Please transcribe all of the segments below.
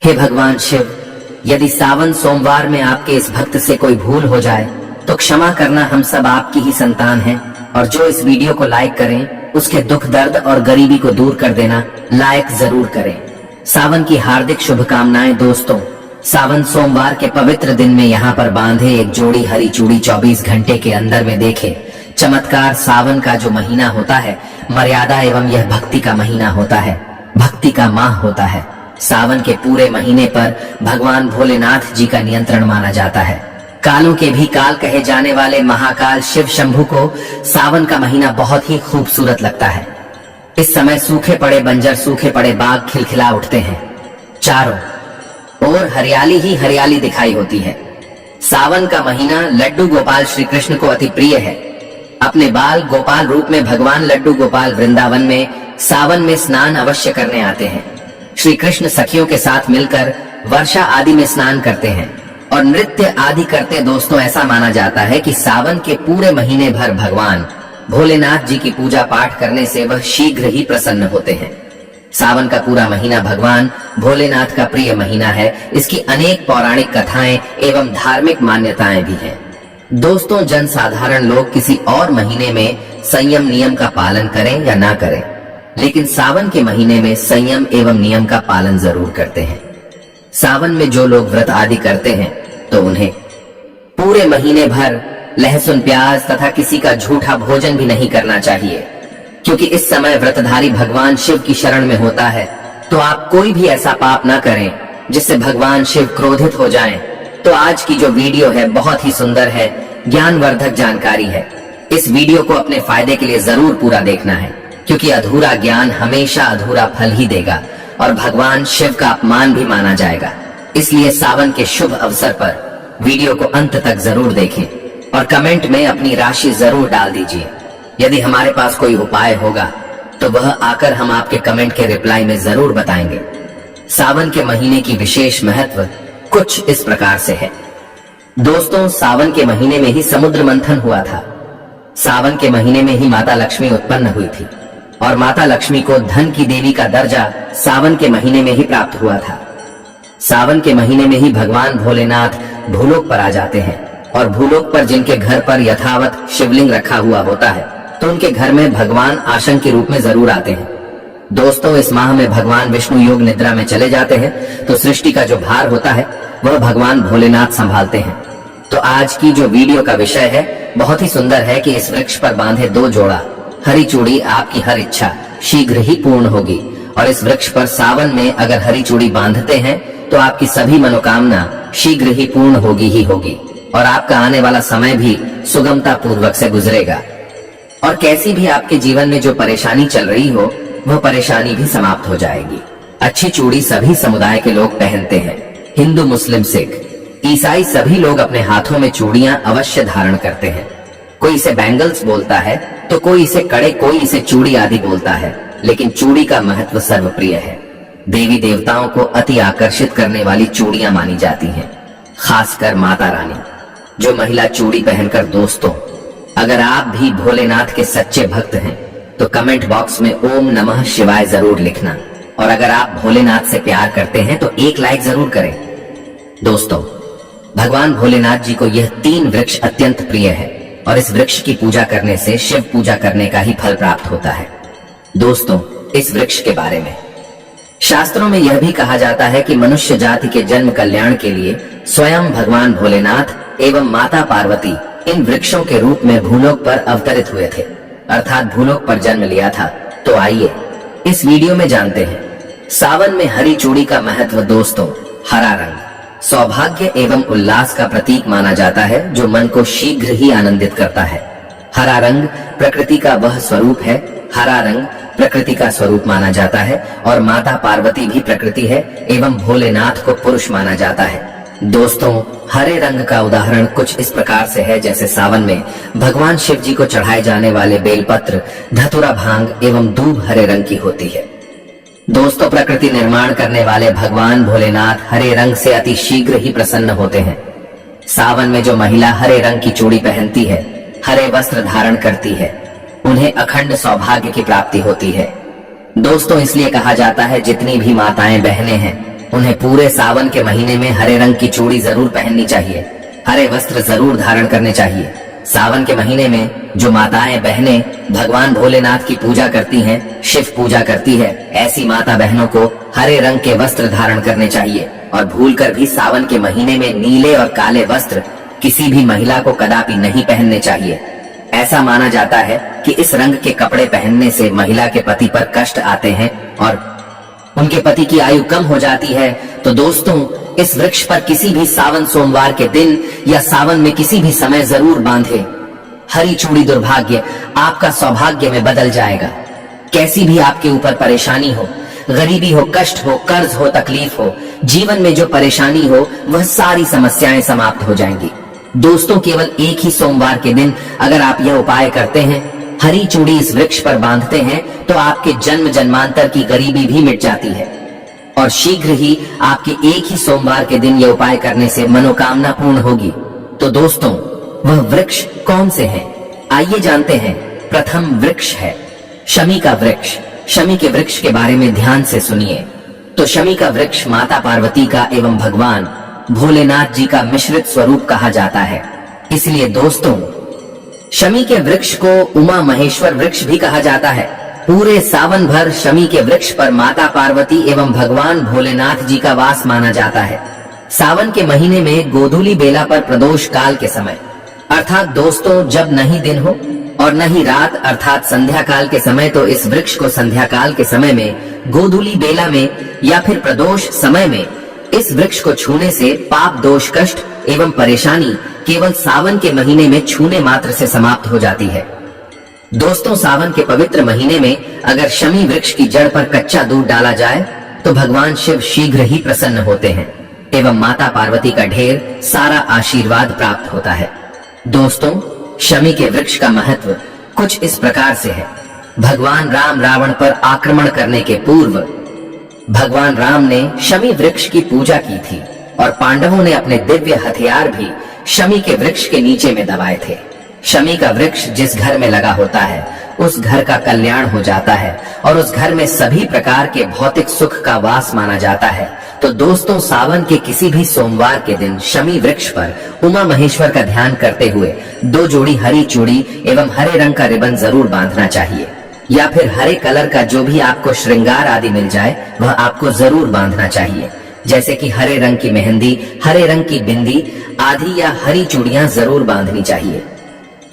हे भगवान शिव, यदि सावन सोमवार में आपके इस भक्त से कोई भूल हो जाए तो क्षमा करना, हम सब आपकी ही संतान हैं। और जो इस वीडियो को लाइक करें उसके दुख दर्द और गरीबी को दूर कर देना लाइक जरूर करें। सावन की हार्दिक शुभकामनाएं दोस्तों। सावन सोमवार के पवित्र दिन में यहाँ पर बांधे एक जोड़ी हरी चूड़ी 24 घंटे के अंदर में देखे चमत्कार। सावन का जो महीना होता है मर्यादा एवं यह भक्ति का महीना होता है, भक्ति का माह होता है। सावन के पूरे महीने पर भगवान भोलेनाथ जी का नियंत्रण माना जाता है। कालों के भी काल कहे जाने वाले महाकाल शिव शंभु को सावन का महीना बहुत ही खूबसूरत लगता है। इस समय सूखे पड़े बंजर, सूखे पड़े बाग खिलखिला उठते हैं। चारों ओर हरियाली ही हरियाली दिखाई होती है। सावन का महीना लड्डू गोपाल श्री कृष्ण को अति प्रिय है। अपने बाल गोपाल रूप में भगवान लड्डू गोपाल वृंदावन में सावन में स्नान अवश्य करने आते हैं। श्री कृष्ण सखियों के साथ मिलकर वर्षा आदि में स्नान करते हैं और नृत्य आदि करते। दोस्तों, ऐसा माना जाता है कि सावन के पूरे महीने भर भगवान भोलेनाथ जी की पूजा पाठ करने से वह शीघ्र ही प्रसन्न होते हैं। सावन का पूरा महीना भगवान भोलेनाथ का प्रिय महीना है। इसकी अनेक पौराणिक कथाएं एवं धार्मिक मान्यताएं भी हैं। दोस्तों, जनसाधारण लोग किसी और महीने में संयम नियम का पालन करें या ना करें, लेकिन सावन के महीने में संयम एवं नियम का पालन जरूर करते हैं। सावन में जो लोग व्रत आदि करते हैं तो उन्हें पूरे महीने भर लहसुन प्याज तथा किसी का झूठा भोजन भी नहीं करना चाहिए, क्योंकि इस समय व्रतधारी भगवान शिव की शरण में होता है। तो आप कोई भी ऐसा पाप ना करें जिससे भगवान शिव क्रोधित हो जाएं। तो आज की जो वीडियो है बहुत ही सुंदर है, ज्ञानवर्धक जानकारी है। इस वीडियो को अपने फायदे के लिए जरूर पूरा देखना है, क्योंकि अधूरा ज्ञान हमेशा अधूरा फल ही देगा और भगवान शिव का अपमान भी माना जाएगा। इसलिए सावन के शुभ अवसर पर वीडियो को अंत तक जरूर देखें और कमेंट में अपनी राशि जरूर डाल दीजिए। यदि हमारे पास कोई उपाय होगा तो वह आकर हम आपके कमेंट के रिप्लाई में जरूर बताएंगे। सावन के महीने की विशेष महत्व कुछ इस प्रकार से है। दोस्तों, सावन के महीने में ही समुद्र मंथन हुआ था। सावन के महीने में ही माता लक्ष्मी उत्पन्न हुई थी और माता लक्ष्मी को धन की देवी का दर्जा सावन के महीने में ही प्राप्त हुआ था। सावन के महीने में ही भगवान भोलेनाथ भूलोक पर आ जाते हैं और भूलोक पर जिनके घर पर यथावत शिवलिंग रखा हुआ होता है तो उनके घर में भगवान आसन के रूप में जरूर आते हैं। दोस्तों, इस माह में भगवान विष्णु योग निद्रा में चले जाते हैं तो सृष्टि का जो भार होता है वह भगवान भोलेनाथ संभालते हैं। तो आज की जो वीडियो का विषय है बहुत ही सुंदर है कि इस वृक्ष पर बांधे 2 जोड़ा हरी चूड़ी आपकी हर इच्छा शीघ्र ही पूर्ण होगी। और इस वृक्ष पर सावन में अगर हरी चूड़ी बांधते हैं तो आपकी सभी मनोकामना शीघ्र ही पूर्ण होगी ही होगी और आपका आने वाला समय भी सुगमता पूर्वक से गुजरेगा। और कैसी भी आपके जीवन में जो परेशानी चल रही हो वह परेशानी भी समाप्त हो जाएगी। अच्छी चूड़ी सभी समुदाय के लोग पहनते हैं, हिंदू मुस्लिम सिख ईसाई सभी लोग अपने हाथों में चूड़ियां अवश्य धारण करते हैं। कोई इसे बैंगल्स बोलता है तो कोई इसे कड़े, कोई इसे चूड़ी आदि बोलता है, लेकिन चूड़ी का महत्व सर्वप्रिय है। देवी देवताओं को अति आकर्षित करने वाली चूड़ियां मानी जाती हैं, खासकर माता रानी। जो महिला चूड़ी पहनकर, दोस्तों अगर आप भी भोलेनाथ के सच्चे भक्त हैं तो कमेंट बॉक्स में ओम नमः शिवाय जरूर लिखना। और अगर आप भोलेनाथ से प्यार करते हैं तो 1 लाइक जरूर करें। दोस्तों, भगवान भोलेनाथ जी को यह 3 वृक्ष अत्यंत प्रिय है और इस वृक्ष की पूजा करने से शिव पूजा करने का ही फल प्राप्त होता है। दोस्तों, इस वृक्ष के बारे में शास्त्रों में यह भी कहा जाता है कि मनुष्य जाति के जन्म कल्याण के लिए स्वयं भगवान भोलेनाथ एवं माता पार्वती इन वृक्षों के रूप में भूलोक पर अवतरित हुए थे, अर्थात भूलोक पर जन्म लिया था। तो आइए इस वीडियो में जानते हैं सावन में हरी चूड़ी का महत्व। दोस्तों, हरा रंग सौभाग्य एवं उल्लास का प्रतीक माना जाता है जो मन को शीघ्र ही आनंदित करता है। हरा रंग प्रकृति का वह स्वरूप है, हरा रंग प्रकृति का स्वरूप माना जाता है और माता पार्वती भी प्रकृति है एवं भोलेनाथ को पुरुष माना जाता है। दोस्तों, हरे रंग का उदाहरण कुछ इस प्रकार से है जैसे सावन में भगवान शिव जी को चढ़ाए जाने वाले बेलपत्र, धतूरा, भांग एवं दूब हरे रंग की होती है। दोस्तों, प्रकृति निर्माण करने वाले भगवान भोलेनाथ हरे रंग से अति शीघ्र ही प्रसन्न होते हैं। सावन में जो महिला हरे रंग की चूड़ी पहनती है, हरे वस्त्र धारण करती है, उन्हें अखंड सौभाग्य की प्राप्ति होती है। दोस्तों, इसलिए कहा जाता है जितनी भी माताएं बहनें हैं उन्हें पूरे सावन के महीने में हरे रंग की चूड़ी जरूर पहननी चाहिए, हरे वस्त्र जरूर धारण करने चाहिए। सावन के महीने में जो माताएं बहनें भगवान भोलेनाथ की पूजा करती हैं, शिव पूजा करती है, ऐसी माता बहनों को हरे रंग के वस्त्र धारण करने चाहिए। और भूलकर भी सावन के महीने में नीले और काले वस्त्र किसी भी महिला को कदापि नहीं पहनने चाहिए। ऐसा माना जाता है कि इस रंग के कपड़े पहनने से महिला के पति पर कष्ट आते हैं और उनके पति की आयु कम हो जाती है। तो दोस्तों, इस वृक्ष पर किसी भी सावन सोमवार के दिन या सावन में किसी भी समय जरूर बांधे। हरी चूड़ी दुर्भाग्य आपका सौभाग्य में बदल जाएगा। कैसी भी आपके ऊपर परेशानी हो, गरीबी हो, कष्ट हो, कर्ज हो, तकलीफ हो, जीवन में जो परेशानी हो, वह सारी समस्याएं समाप्त हो जाएंगी। दोस्तों, केवल एक ही सोमवार के दिन अगर आप यह उपाय करते हैं, हरी चूड़ी इस वृक्ष पर बांधते हैं, तो आपके जन्म जन्मांतर की गरीबी भी मिट जाती है और शीघ्र ही आपके एक ही सोमवार के दिन यह उपाय करने से मनोकामना पूर्ण होगी। तो दोस्तों, वह वृक्ष कौन से हैं? आइए जानते हैं। प्रथम वृक्ष है शमी का वृक्ष। शमी के वृक्ष के बारे में ध्यान से सुनिए। तो शमी का वृक्ष माता पार्वती का एवं भगवान भोलेनाथ जी का मिश्रित स्वरूप कहा जाता है। इसलिए दोस्तों, शमी के वृक्ष को उमा महेश्वर वृक्ष भी कहा जाता है। पूरे सावन भर शमी के वृक्ष पर माता पार्वती एवं भगवान भोलेनाथ जी का वास माना जाता है। सावन के महीने में गोधूली बेला पर प्रदोष काल के समय, अर्थात दोस्तों जब नहीं दिन हो और न ही रात अर्थात संध्या काल के समय, तो इस वृक्ष को संध्या काल के समय में, गोधूली बेला में या फिर प्रदोष समय में इस वृक्ष को छूने से पाप, दोष, कष्ट एवं परेशानी केवल सावन के महीने में छूने मात्र से समाप्त हो जाती है। दोस्तों, सावन के पवित्र महीने में अगर शमी वृक्ष की जड़ पर कच्चा दूध डाला जाए तो भगवान शिव शीघ्र ही प्रसन्न होते हैं एवं माता पार्वती का ढेर सारा आशीर्वाद प्राप्त होता है। दोस्तों, शमी के वृक्ष का महत्व कुछ इस प्रकार से है। भगवान राम रावण पर आक्रमण करने के पूर्व भगवान राम ने शमी वृक्ष की पूजा की थी और पांडवों ने अपने दिव्य हथियार भी शमी के वृक्ष के नीचे में दबाए थे। शमी का वृक्ष जिस घर में लगा होता है उस घर का कल्याण हो जाता है और उस घर में सभी प्रकार के भौतिक सुख का वास माना जाता है। तो दोस्तों, सावन के किसी भी सोमवार के दिन शमी वृक्ष पर उमा महेश्वर का ध्यान करते हुए 2 जोड़ी हरी चूड़ी एवं हरे रंग का रिबन जरूर बांधना चाहिए, या फिर हरे कलर का जो भी आपको श्रृंगार आदि मिल जाए वह आपको जरूर बांधना चाहिए, जैसे कि हरे रंग की मेहंदी, हरे रंग की बिंदी आदि या हरी चूड़ियां जरूर बांधनी चाहिए।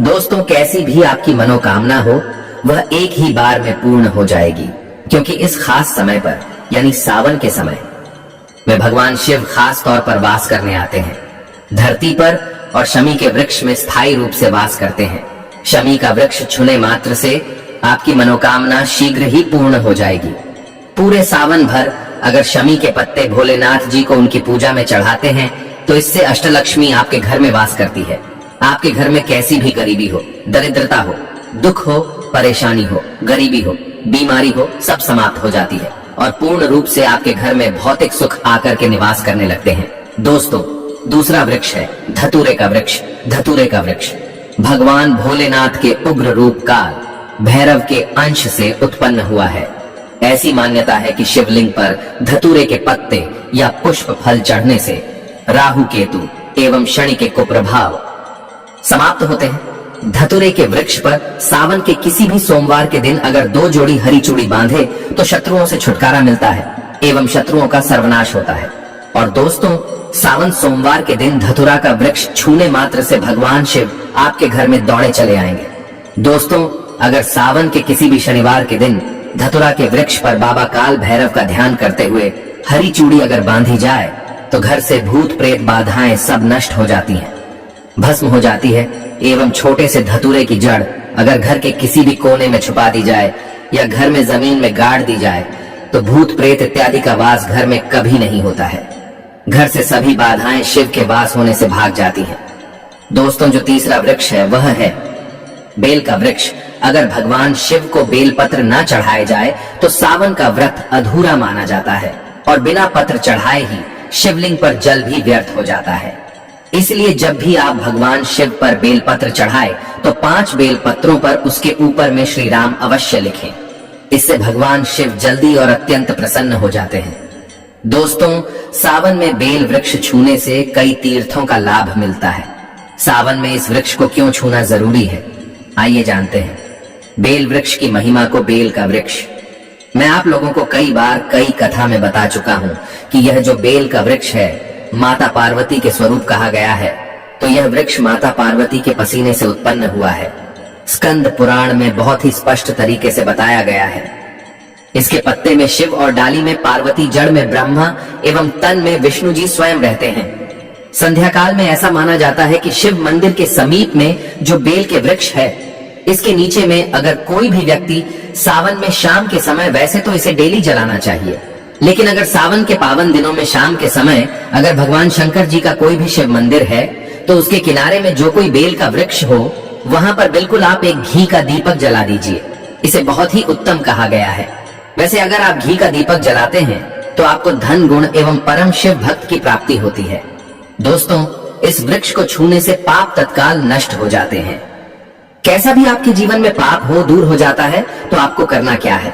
दोस्तों, कैसी भी आपकी मनोकामना हो वह एक ही बार में पूर्ण हो जाएगी, क्योंकि इस खास समय पर यानी सावन के समय में भगवान शिव खास तौर पर वास करने आते हैं धरती पर और शमी के वृक्ष में स्थायी रूप से वास करते हैं। शमी का वृक्ष छूने मात्र से आपकी मनोकामना शीघ्र ही पूर्ण हो जाएगी। पूरे सावन भर अगर शमी के पत्ते भोलेनाथ जी को उनकी पूजा में चढ़ाते हैं तो इससे अष्टलक्ष्मी आपके घर में वास करती है। आपके घर में कैसी भी गरीबी हो, दरिद्रता हो, दुख हो, परेशानी हो, गरीबी हो, बीमारी हो, सब समाप्त हो जाती है और पूर्ण रूप से आपके घर में भौतिक सुख आकर के निवास करने लगते हैं। दोस्तों, दूसरा वृक्ष है धतूरे का वृक्ष। धतूरे का वृक्ष भगवान भोलेनाथ के उग्र रूप काल भैरव के अंश से उत्पन्न हुआ है। ऐसी मान्यता है कि शिवलिंग पर धतूरे के पत्ते या पुष्प फल चढ़ने से राहु केतु एवं शनि के कुप्रभाव समाप्त होते हैं। धतूरे के वृक्ष पर सावन के किसी भी सोमवार के दिन अगर 2 जोड़ी हरी चूड़ी बांधे तो शत्रुओं से छुटकारा मिलता है एवं शत्रुओं का सर्वनाश होता है। और दोस्तों, सावन सोमवार के दिन धतूरा का वृक्ष छूने मात्र से भगवान शिव आपके घर में दौड़े चले आएंगे। दोस्तों, अगर सावन के किसी भी शनिवार के दिन धतूरा के वृक्ष पर बाबा काल भैरव का ध्यान करते हुए हरी चूड़ी अगर बांधी जाए तो घर से भूत प्रेत बाधाएं सब नष्ट हो जाती हैं, भस्म हो जाती है एवं छोटे से धतूरे की जड़ अगर घर के किसी भी कोने में छुपा दी जाए या घर में जमीन में गाड़ दी जाए तो भूत प्रेत इत्यादि का वास घर में कभी नहीं होता है। घर से सभी बाधाएं शिव के वास होने से भाग जाती हैं। दोस्तों, जो तीसरा वृक्ष है वह है बेल का वृक्ष। अगर भगवान शिव को बेल पत्र न चढ़ाए जाए तो सावन का व्रत अधूरा माना जाता है और बिना पत्र चढ़ाए ही शिवलिंग पर जल भी व्यर्थ हो जाता है। इसलिए जब भी आप भगवान शिव पर बेलपत्र चढ़ाए तो 5 बेलपत्रों पर उसके ऊपर में श्री राम अवश्य लिखें। इससे भगवान शिव जल्दी और अत्यंत प्रसन्न हो जाते हैं। दोस्तों, सावन में बेल वृक्ष छूने से कई तीर्थों का लाभ मिलता है। सावन में इस वृक्ष को क्यों छूना जरूरी है, आइए जानते हैं। बेल वृक्ष की महिमा को बेल का वृक्ष। मैं आप लोगों को कई बार कई कथा में बता चुका हूं कि यह जो बेल का वृक्ष है, माता पार्वती के स्वरूप कहा गया है। तो यह वृक्ष माता पार्वती के पसीने से उत्पन्न हुआ है। स्कंद पुराण में बहुत ही स्पष्ट तरीके से बताया गया है। इसके पत्ते में शिव और डाली में पार्वती, जड़ में ब्रह्मा एवं तन में विष्णु जी स्वयं रहते हैं। संध्या काल में ऐसा माना जाता है कि शिव मंदिर के समीप में जो बेल के वृक्ष है, इसके नीचे में अगर कोई भी व्यक्ति सावन में शाम के समय, वैसे तो इसे डेली जलाना चाहिए, लेकिन अगर सावन के पावन दिनों में शाम के समय अगर भगवान शंकर जी का कोई भी शिव मंदिर है, तो उसके किनारे में जो कोई बेल का वृक्ष हो, वहां पर बिल्कुल आप एक घी का दीपक जला दीजिए। इसे बहुत ही उत्तम कहा गया है। वैसे अगर आप घी का दीपक जलाते हैं तो आपको धन गुण एवं परम शिव भक्त की प्राप्ति होती है। दोस्तों, इस वृक्ष को छूने से पाप तत्काल नष्ट हो जाते हैं। कैसा भी आपके जीवन में पाप हो, दूर हो जाता है। तो आपको करना क्या है,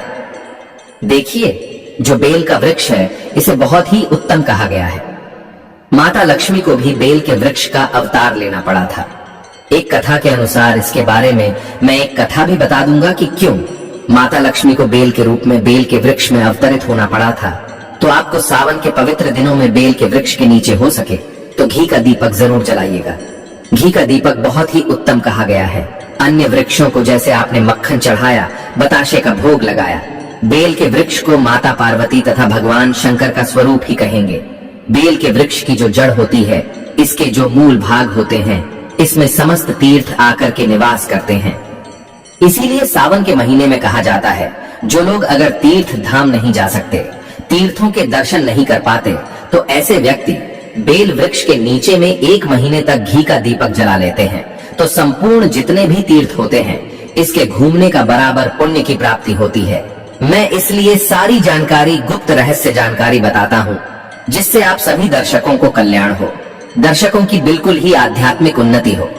देखिए, जो बेल का वृक्ष है, इसे बहुत ही उत्तम कहा गया है। माता लक्ष्मी को भी बेल के वृक्ष का अवतार लेना पड़ा था। एक कथा के अनुसार इसके बारे में मैं एक कथा भी बता दूंगा कि क्यों माता लक्ष्मी को बेल के रूप में बेल के वृक्ष में अवतरित होना पड़ा था। तो आपको सावन के पवित्र दिनों में बेल के वृक्ष के नीचे हो सके तो घी का दीपक जरूर जलाइएगा। घी का दीपक बहुत ही उत्तम कहा गया है। अन्य वृक्षों को जैसे आपने मक्खन चढ़ाया, बताशे का भोग लगाया, बेल के वृक्ष को माता पार्वती तथा भगवान शंकर का स्वरूप ही कहेंगे। बेल के वृक्ष की जो जड़ होती है, इसके जो मूल भाग होते हैं, इसमें समस्त तीर्थ आकर के निवास करते हैं। इसीलिए सावन के महीने में कहा जाता है, जो लोग अगर तीर्थ धाम नहीं जा सकते, तीर्थों के दर्शन नहीं कर पाते, तो ऐसे व्यक्ति बेल वृक्ष के नीचे में 1 महीने तक घी का दीपक जला लेते हैं। तो संपूर्ण जितने भी तीर्थ होते हैं, इसके घूमने का बराबर पुण्य की प्राप्ति होती है। मैं इसलिए सारी जानकारी, गुप्त रहस्य जानकारी बताता हूँ, जिससे आप सभी दर्शकों को कल्याण हो, दर्शकों की बिल्कुल ही आध्यात्मिक उन्नति हो।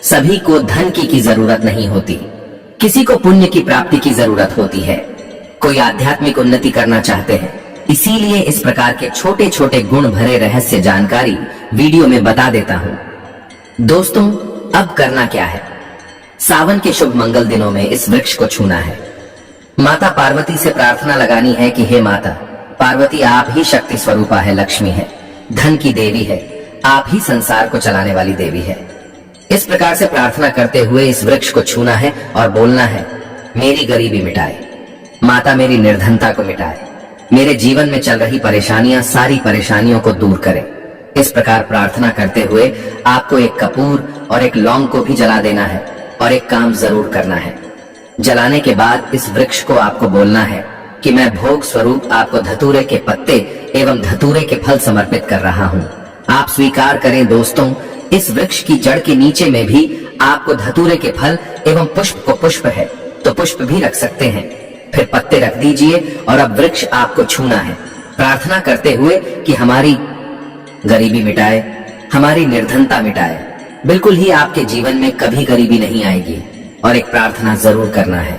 सभी को धन की जरूरत नहीं होती, किसी को पुण्य की प्राप्ति की जरूरत होती है। कोई आध्यात्मिक उन्नति करना चाहते हैं, इसीलिए इस प्रकार के छोटे छोटे गुण भरे रहस्य जानकारी वीडियो में बता देता हूँ। दोस्तों, अब करना क्या है, सावन के शुभ मंगल दिनों में इस वृक्ष को छूना है। माता पार्वती से प्रार्थना लगानी है कि हे माता पार्वती, आप ही शक्ति स्वरूपा है, लक्ष्मी है, धन की देवी है, आप ही संसार को चलाने वाली देवी है। इस प्रकार से प्रार्थना करते हुए इस वृक्ष को छूना है और बोलना है, मेरी गरीबी मिटाए माता, मेरी निर्धनता को मिटाए, मेरे जीवन में चल रही परेशानियां, सारी परेशानियों को दूर करे। इस प्रकार प्रार्थना करते हुए आपको एक कपूर और एक लौंग को भी जला देना है और एक काम जरूर करना है। जलाने के बाद इस वृक्ष को आपको बोलना है कि मैं भोग स्वरूप आपको धतूरे के पत्ते एवं धतूरे के फल समर्पित कर रहा हूँ। आप स्वीकार करें। दोस्तों, इस वृक्ष की जड़ के नीचे में भी आपको धतूरे के फल एवं पुष्प को, पुष्प है तो पुष्प भी रख सकते हैं, फिर पत्ते रख दीजिए और अब वृक्ष आपको छूना है, प्रार्थना करते हुए कि हमारी गरीबी मिटाए, हमारी निर्धनता मिटाए, बिल्कुल ही आपके जीवन में कभी गरीबी नहीं आएगी। और एक प्रार्थना जरूर करना है,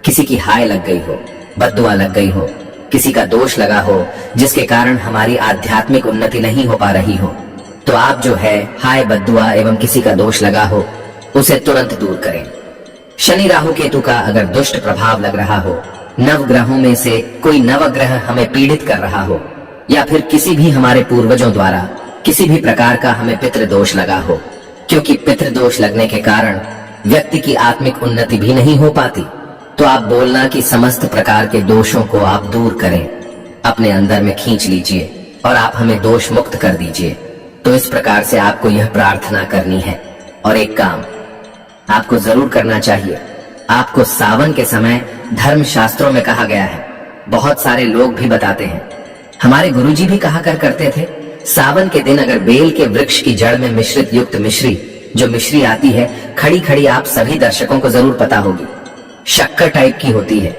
किसी की हाय लग गई हो, बद्दुआ लग गई हो, किसी का दोष लगा हो, जिसके कारण हमारी आध्यात्मिक उन्नति नहीं हो पा रही हो, तो आप जो है हाय बद्दुआ एवं किसी का दोष लगा हो, उसे तुरंत दूर करें। शनि राहु केतु का अगर दुष्ट प्रभाव लग रहा हो, नवग्रहों में से कोई नवग्रह हमें पीड़ित कर रहा हो, या फिर किसी भी हमारे पूर्वजों द्वारा किसी भी प्रकार का हमें पितृदोष लगा हो, क्योंकि पितृदोष लगने के कारण व्यक्ति की आत्मिक उन्नति भी नहीं हो पाती, तो आप बोलना कि समस्त प्रकार के दोषों को आप दूर करें, अपने अंदर में खींच लीजिए और आप हमें दोष मुक्त कर दीजिए। तो इस प्रकार से आपको यह प्रार्थना करनी है। और एक काम आपको जरूर करना चाहिए, आपको सावन के समय धर्म शास्त्रों में कहा गया है, बहुत सारे लोग भी बताते हैं, हमारे गुरुजी भी कहा करते थे, सावन के दिन अगर बेल के वृक्ष की जड़ में मिश्रित युक्त मिश्री, जो मिश्री आती है खड़ी खड़ी, आप सभी दर्शकों को जरूर पता होगी, शक्कर टाइप की होती है,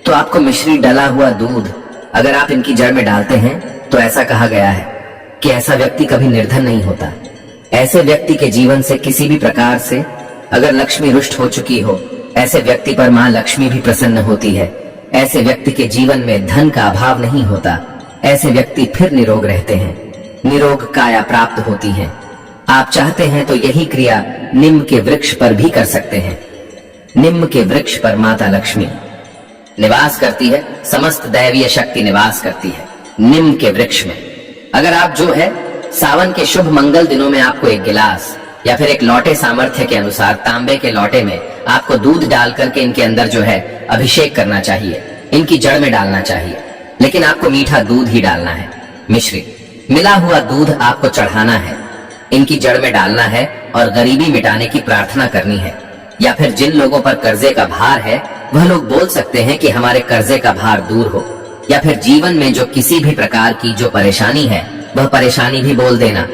तो आपको मिश्री डला हुआ दूध अगर आप इनकी जड़ में डालते हैं, तो ऐसा कहा गया है कि ऐसा व्यक्ति कभी निर्धन नहीं होता। ऐसे व्यक्ति के जीवन से किसी भी प्रकार से अगर लक्ष्मी रुष्ट हो चुकी हो, ऐसे व्यक्ति पर मां लक्ष्मी भी प्रसन्न होती है, ऐसे व्यक्ति के जीवन में धन का अभाव नहीं होता, ऐसे व्यक्ति फिर निरोग रहते हैं, निरोग काया प्राप्त होती है। आप चाहते हैं तो यही क्रिया नीम के वृक्ष पर भी कर सकते हैं। नीम के वृक्ष पर माता लक्ष्मी निवास करती है, समस्त दैवीय शक्ति निवास करती है नीम के वृक्ष में। अगर आप जो है सावन के शुभ मंगल दिनों में आपको एक गिलास या फिर एक लोटे सामर्थ्य के अनुसार तांबे के लोटे में आपको दूध डाल करके इनके अंदर जो है अभिषेक करना चाहिए, इनकी जड़ में डालना चाहिए। लेकिन आपको मीठा दूध ही डालना है, मिश्रित मिला हुआ दूध आपको चढ़ाना है, इनकी जड़ में डालना है और गरीबी मिटाने की प्रार्थना करनी है। या फिर जिन लोगों पर कर्जे का भार है वह लोग बोल सकते हैं कि हमारे कर्जे का भार दूर हो। या फिर जीवन में जो किसी भी प्रकार की जो परेशानी है वह परेशानी भी बोल देना।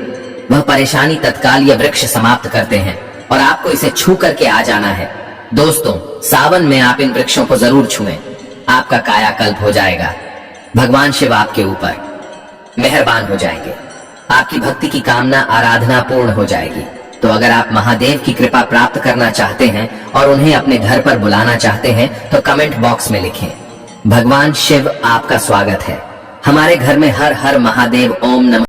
वह परेशानी तत्काल यह वृक्ष समाप्त करते हैं और आपको इसे छू करके आ जाना है। दोस्तों, सावन में आप इन वृक्षों को जरूर छुएं, आपका कायाकल्प हो जाएगा। भगवान शिव आपके ऊपर मेहरबान हो जाएंगे, आपकी भक्ति की कामना आराधना पूर्ण हो जाएगी। तो अगर आप महादेव की कृपा प्राप्त करना चाहते हैं और उन्हें अपने घर पर बुलाना चाहते हैं तो कमेंट बॉक्स में लिखें, भगवान शिव आपका स्वागत है। हमारे घर में हर हर महादेव, ओम नमः।